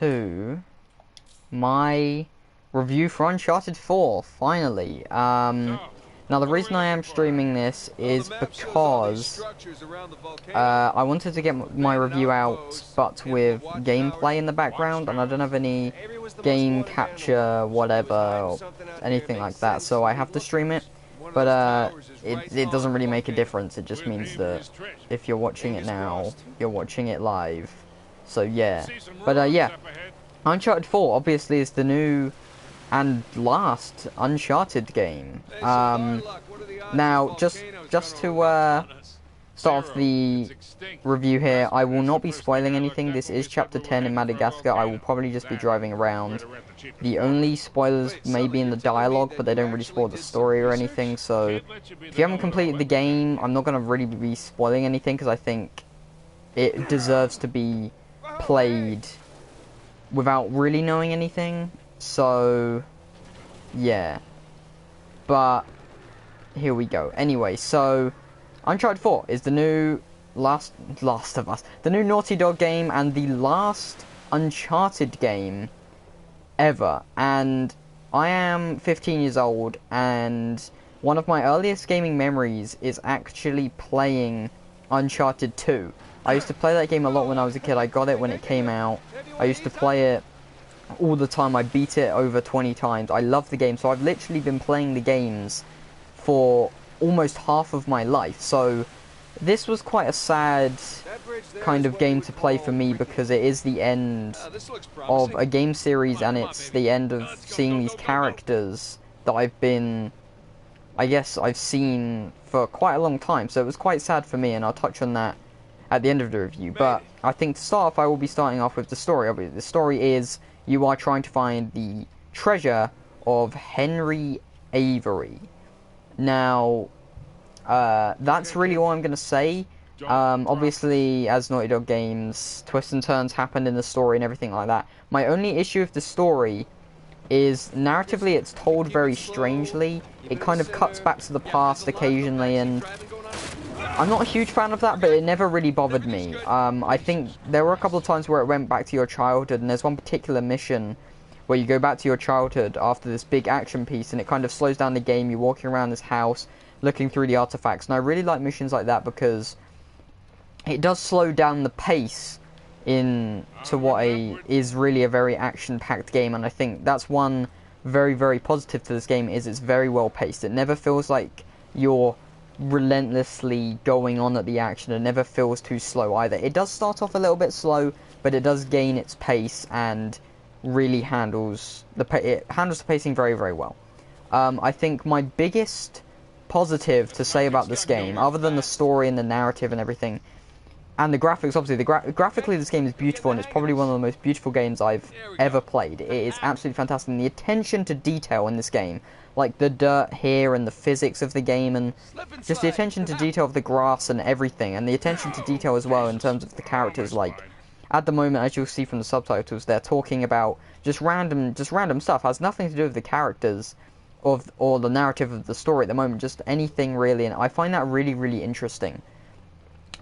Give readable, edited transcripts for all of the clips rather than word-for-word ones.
to my review for Uncharted 4, finally. Now the reason I am streaming this is because I wanted to get my review out, but with gameplay in the background, and I don't have any game capture, whatever, or anything like that, so I have to stream it. But it doesn't really make a difference. It just means that if you're watching it now, you're watching it live. So yeah. But yeah, Uncharted 4 obviously is the new and last Uncharted game. Now, just to start off the review here, I will not be spoiling anything. This is Chapter 10 in Madagascar. I will probably just be driving around. The only spoilers may be in the dialogue, but they don't really spoil the story or anything. So, if you haven't completed the game, I'm not going to really be spoiling anything, because I think it deserves to be played without really knowing anything. So, yeah. But, here we go. Anyway, so, Uncharted 4 is the new Last of Us. The new Naughty Dog game and the last Uncharted game ever. And I am 15 years old, and one of my earliest gaming memories is actually playing Uncharted 2. I used to play that game a lot when I was a kid. I got it when it came out. I used to play it all the time. I beat it over 20 times. I love the game, so I've literally been playing the games for almost half of my life. So this was quite a sad kind of game to play for me, because it is the end of a game series, and it's the end of seeing these characters that I guess I've seen for quite a long time. So it was quite sad for me, and I'll touch on that at the end of the review. But I think to start off, I will be starting off with the story. The story is you are trying to find the treasure of Henry Avery. Now, that's really all I'm going to say. Obviously, as Naughty Dog games, twists and turns happen in the story and everything like that. My only issue with the story is, narratively, it's told very strangely. It kind of cuts back to the past occasionally, and I'm not a huge fan of that, but it never really bothered me. I think there were a couple of times where it went back to your childhood, and there's one particular mission where you go back to your childhood after this big action piece, and it kind of slows down the game. You're walking around this house, looking through the artifacts, and I really like missions like that, because it does slow down the pace into what is really a very action-packed game, and I think that's one very, very positive to this game, is it's very well paced. It never feels like you're relentlessly going on at the action. It never feels too slow either. It does start off a little bit slow, but it does gain its pace and really handles the pacing very, very well. I think my biggest positive to say about this game, other than the story and the narrative and everything, and the graphics, obviously, graphically this game is beautiful, and it's probably one of the most beautiful games I've ever played. It is absolutely fantastic, and the attention to detail in this game, like the dirt here and the physics of the game, and just the attention to detail of the grass and everything, and the attention to detail as well in terms of the characters. Like, at the moment, as you'll see from the subtitles, they're talking about just random stuff, has nothing to do with the characters or the narrative of the story at the moment, just anything really, and I find that really, really interesting.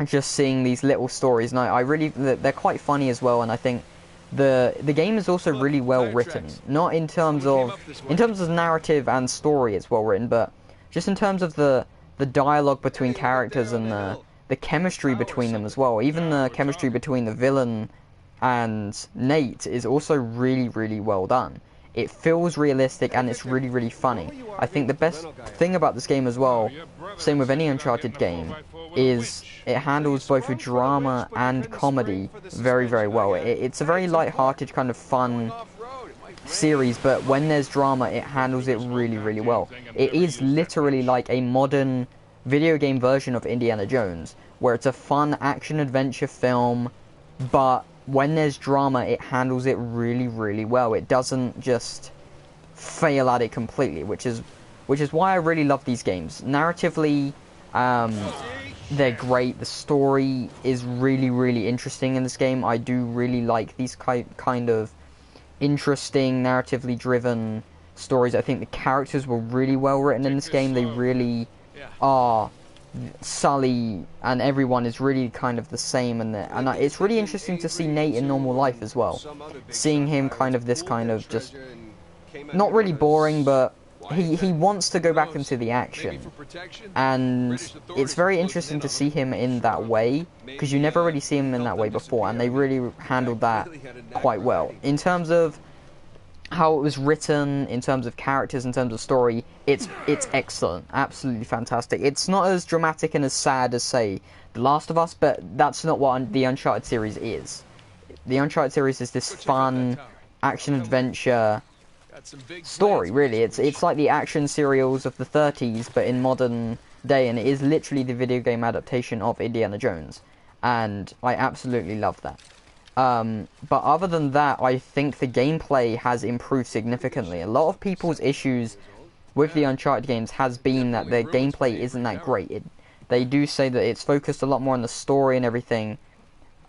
Just seeing these little stories, and I really, they're quite funny as well, and I think the game is also really well written. Not in terms of narrative and story, it's well written, but just in terms of the dialogue between characters and the chemistry between them as well. Even the chemistry between the villain and Nate is also really, really well done. It feels realistic, and it's really, really funny. I think the best thing about this game as well, same with any Uncharted game, is it handles both a drama and comedy very, very well. It's a very light-hearted, kind of fun series, but when there's drama, it handles it really, really well. It is literally like a modern video game version of Indiana Jones, where it's a fun action-adventure film, but when there's drama, it handles it really, really well. It doesn't just fail at it completely, which is why I really love these games. Narratively, they're great. The story is really, really interesting in this game. I do really like these kind of interesting, narratively driven stories. I think the characters were really well written in this game. They really are Sully and everyone is really kind of the same, and it's really interesting to see Nate in normal life as well. Seeing him kind of this kind of just not really boring, but he wants to go back into the action, and it's very interesting to see him in that way because you never really see him in that way before, and they really handled that quite well in terms of how it was written, in terms of characters, in terms of story. It's excellent, absolutely fantastic. It's not as dramatic and as sad as, say, The Last of Us, but that's not what the Uncharted series is. The Uncharted series is this fun action-adventure story, really. It's like the action serials of the 30s, but in modern day, and it is literally the video game adaptation of Indiana Jones, and I absolutely love that. But other than that, I think the gameplay has improved significantly. A lot of people's issues with the Uncharted games has been that their gameplay isn't that great. They do say that it's focused a lot more on the story and everything,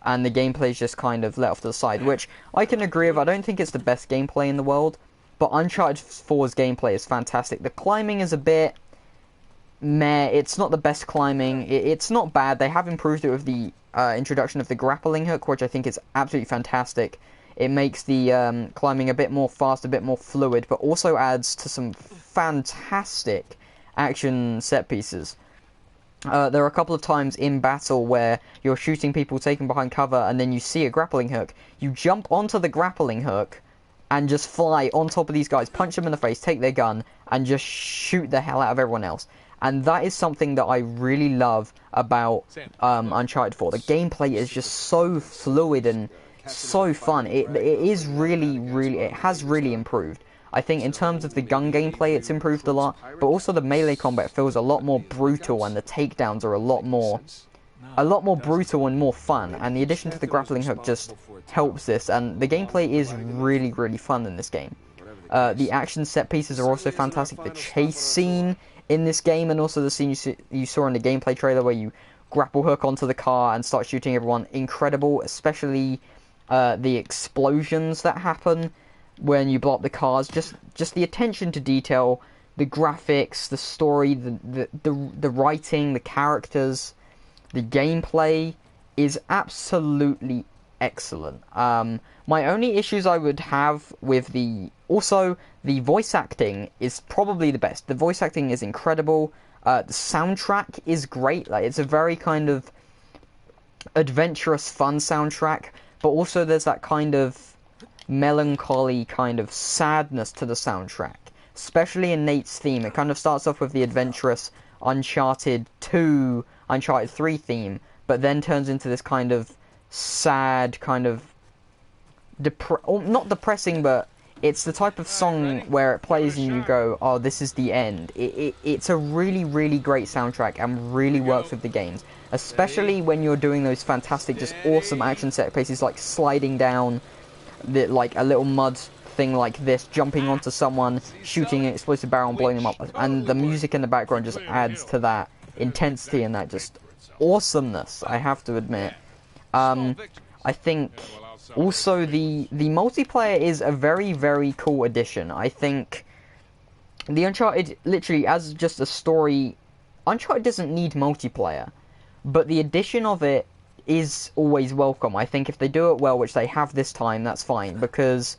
and the gameplay is just kind of let off to the side, which I can agree with. I don't think it's the best gameplay in the world, but Uncharted 4's gameplay is fantastic. The climbing is a bit meh. It's not the best climbing. It's not bad. They have improved it with the introduction of the grappling hook, which I think is absolutely fantastic. It makes the climbing a bit more fast, a bit more fluid, but also adds to some fantastic action set pieces. There are a couple of times in battle where you're shooting people taken behind cover, and then you see a grappling hook. You jump onto the grappling hook and just fly on top of these guys, punch them in the face, take their gun, and just shoot the hell out of everyone else. And that is something that I really love about Uncharted 4. The gameplay is just so fluid and so fun. It is it has really improved. I think in terms of the gun gameplay, it's improved a lot, but also the melee combat feels a lot more brutal, and the takedowns are a lot more brutal and more fun. And the addition to the grappling hook just helps this, and the gameplay is really, really fun in this game. The action set pieces are also fantastic. The chase scene in this game, and also the scene you saw in the gameplay trailer where you grapple hook onto the car and start shooting everyone, incredible. Especially the explosions that happen when you blow up the cars. Just the attention to detail, the graphics, the story, the writing, the characters, the gameplay is absolutely excellent. My only issues I would have with the voice acting is probably the best. The voice acting is incredible. The soundtrack is great. Like, it's a very kind of adventurous, fun soundtrack, but also there's that kind of melancholy kind of sadness to the soundtrack, especially in Nate's theme. It kind of starts off with the adventurous Uncharted 2, Uncharted 3 theme, but then turns into this kind of sad, kind of not depressing, but it's the type of song where it plays and you go, oh, this is the end. It's a really, really great soundtrack and really works with the games, especially when you're doing those fantastic, just awesome action set pieces, like sliding down like a little mud thing like this, jumping onto someone, shooting an explosive barrel and blowing them up, and the music in the background just adds to that intensity and that just awesomeness, I have to admit. I think also the multiplayer is a very, very cool addition. I think the Uncharted, literally as just a story, Uncharted doesn't need multiplayer, but the addition of it is always welcome. I think if they do it well, which they have this time, that's fine, because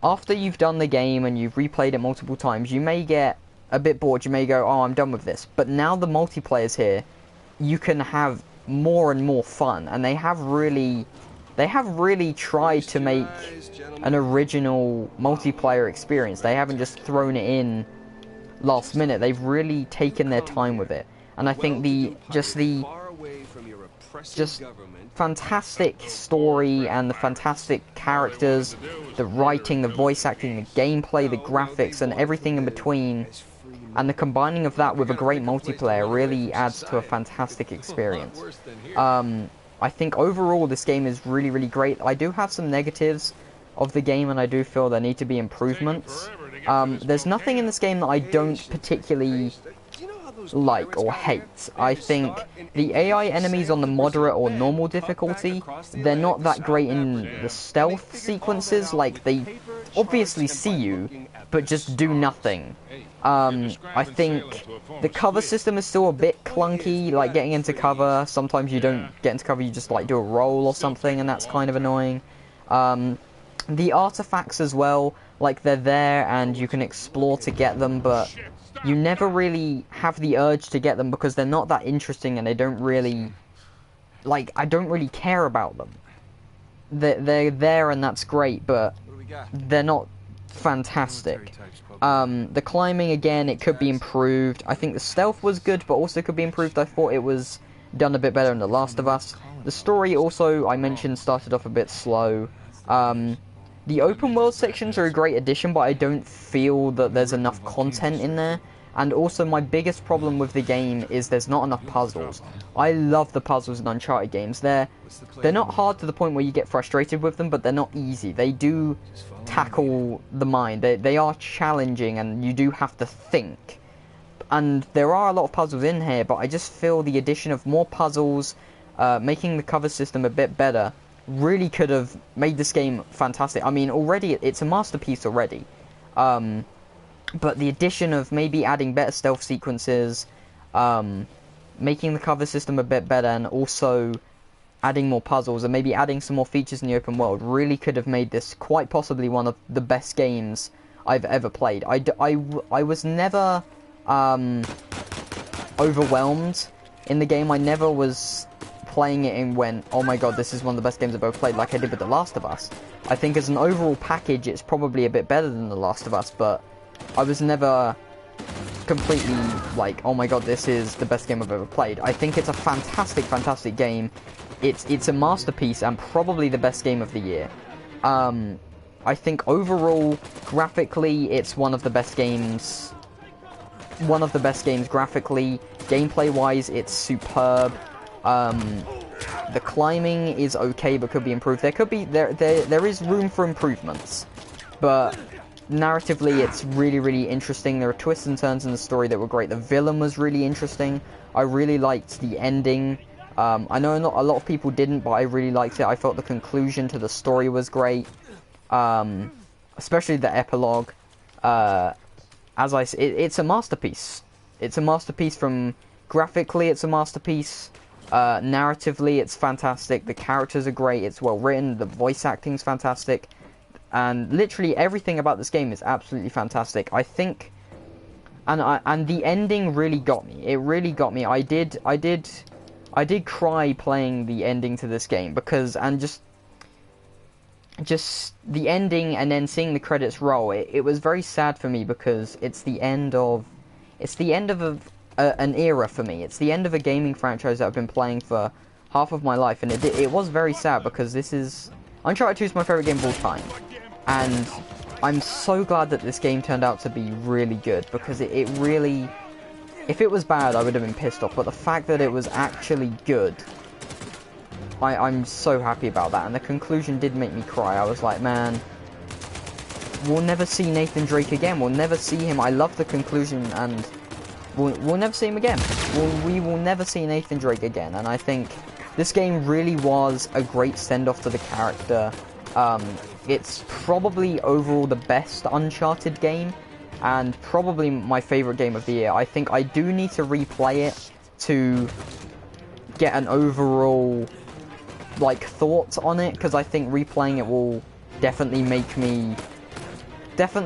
after you've done the game and you've replayed it multiple times, you may get a bit bored. You may go, oh, I'm done with this. But now the multiplayer's here, you can have more and more fun, and they have really tried to make an original multiplayer experience. They haven't just thrown it in last minute. They've really taken their time with it, and I think the fantastic story and the fantastic characters, the writing, the voice acting, the gameplay, the graphics, and everything in between, and the combining of that with a great multiplayer really adds to a fantastic experience. I think overall this game is really, really great. I do have some negatives of the game, and I do feel there need to be improvements. There's nothing in this game that I don't particularly like or hate. I think the AI enemies on the moderate or normal difficulty, they're not that great in the stealth sequences. Like, they obviously see you, but just do nothing. I think the cover system is still a bit clunky, like getting into cover. Sometimes you don't get into cover, you just like do a roll or something, and that's kind of annoying. The artifacts as well, like they're there and you can explore to get them, but you never really have the urge to get them because they're not that interesting and they don't really, like, I don't really care about them. They're there and that's great, but they're not fantastic. The climbing, again, it could be improved. I think the stealth was good, but also could be improved. I thought it was done a bit better in The Last of Us. The story also, I mentioned, started off a bit slow. The open world sections are a great addition, but I don't feel that there's enough content in there. And also, my biggest problem with the game is there's not enough puzzles. I love the puzzles in Uncharted games. They're not hard to the point where you get frustrated with them, but they're not easy. They do tackle the mind. They are challenging, and you do have to think. And there are a lot of puzzles in here, but I just feel the addition of more puzzles, making the cover system a bit better, really could have made this game fantastic. I mean, already, it's a masterpiece already. But the addition of maybe adding better stealth sequences, making the cover system a bit better, and also adding more puzzles, and maybe adding some more features in the open world, really could have made this quite possibly one of the best games I've ever played. I was never overwhelmed in the game. I never was playing it and went, oh my god, this is one of the best games I've ever played, like I did with The Last of Us. I think as an overall package, it's probably a bit better than The Last of Us, but I was never completely like, oh my god, this is the best game I've ever played. I think it's a fantastic, fantastic game. It's a masterpiece and probably the best game of the year. I think overall, graphically, it's one of the best games. One of the best games graphically. Gameplay-wise, it's superb. The climbing is okay, but could be improved. There is room for improvements, but narratively, it's really, really interesting. There are twists and turns in the story that were great. The villain was really interesting. I really liked the ending. I know a lot of people didn't, but I really liked it. I felt the conclusion to the story was great, especially the epilogue. As I said, it's a masterpiece. It's a masterpiece from graphically. It's a masterpiece. Narratively, it's fantastic. The characters are great. It's well written. The voice acting's fantastic. And literally everything about this game is absolutely fantastic. I think, and the ending really got me. It really got me. I did cry playing the ending to this game because, and just the ending and then seeing the credits roll. It was very sad for me because it's the end of an era for me. It's the end of a gaming franchise that I've been playing for half of my life, and it was very sad because this is Uncharted 2 is my favorite game of all time. And I'm so glad that this game turned out to be really good, because it really... If it was bad, I would have been pissed off, but the fact that it was actually good, I'm so happy about that. And the conclusion did make me cry. I was like, man, we'll never see Nathan Drake again. We'll never see him. I love the conclusion, and we'll never see him again. We will never see Nathan Drake again. And I think this game really was a great send-off to the character. It's probably overall the best Uncharted game, and probably my favorite game of the year. I think I do need to replay it to get an overall thought on it, because I think replaying it will definitely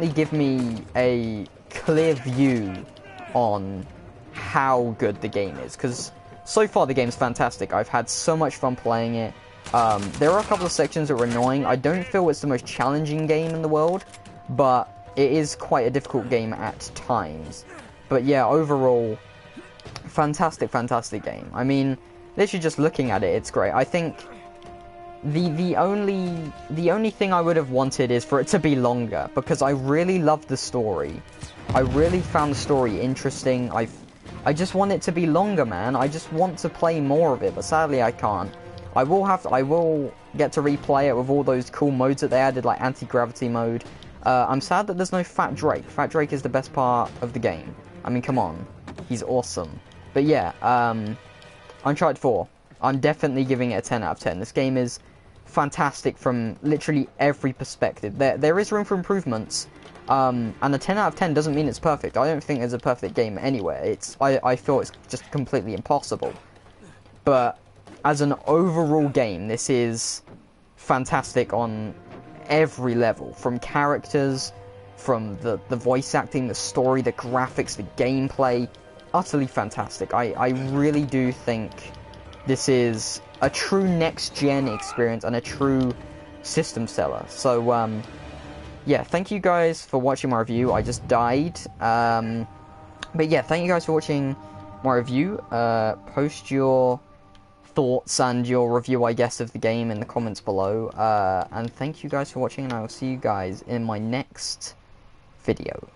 give me a clear view on how good the game is, because so far the game's fantastic. I've had so much fun playing it. There are a couple of sections that are annoying. I don't feel it's the most challenging game in the world, but it is quite a difficult game at times. But yeah, overall, fantastic, fantastic game. I mean, literally just looking at it, it's great. I think the only thing I would have wanted is for it to be longer, because I really loved the story. I really found the story interesting. I just want it to be longer, man. I just want to play more of it, but sadly I can't. I will get to replay it with all those cool modes that they added, like anti-gravity mode. I'm sad that there's no Fat Drake. Fat Drake is the best part of the game. I mean, come on. He's awesome. But yeah, Uncharted 4. I'm definitely giving it a 10 out of 10. This game is fantastic from literally every perspective. There is room for improvements, and a 10 out of 10 doesn't mean it's perfect. I don't think there's a perfect game anywhere. I feel it's just completely impossible. But as an overall game, this is fantastic on every level, from characters, from the voice acting, the story, the graphics, the gameplay. Utterly fantastic. I really do think this is a true next-gen experience and a true system seller. So, yeah, thank you guys for watching my review. I just died. But yeah, thank you guys for watching my review. Post your thoughts and your review, I guess, of the game in the comments below. And thank you guys for watching, and I will see you guys in my next video.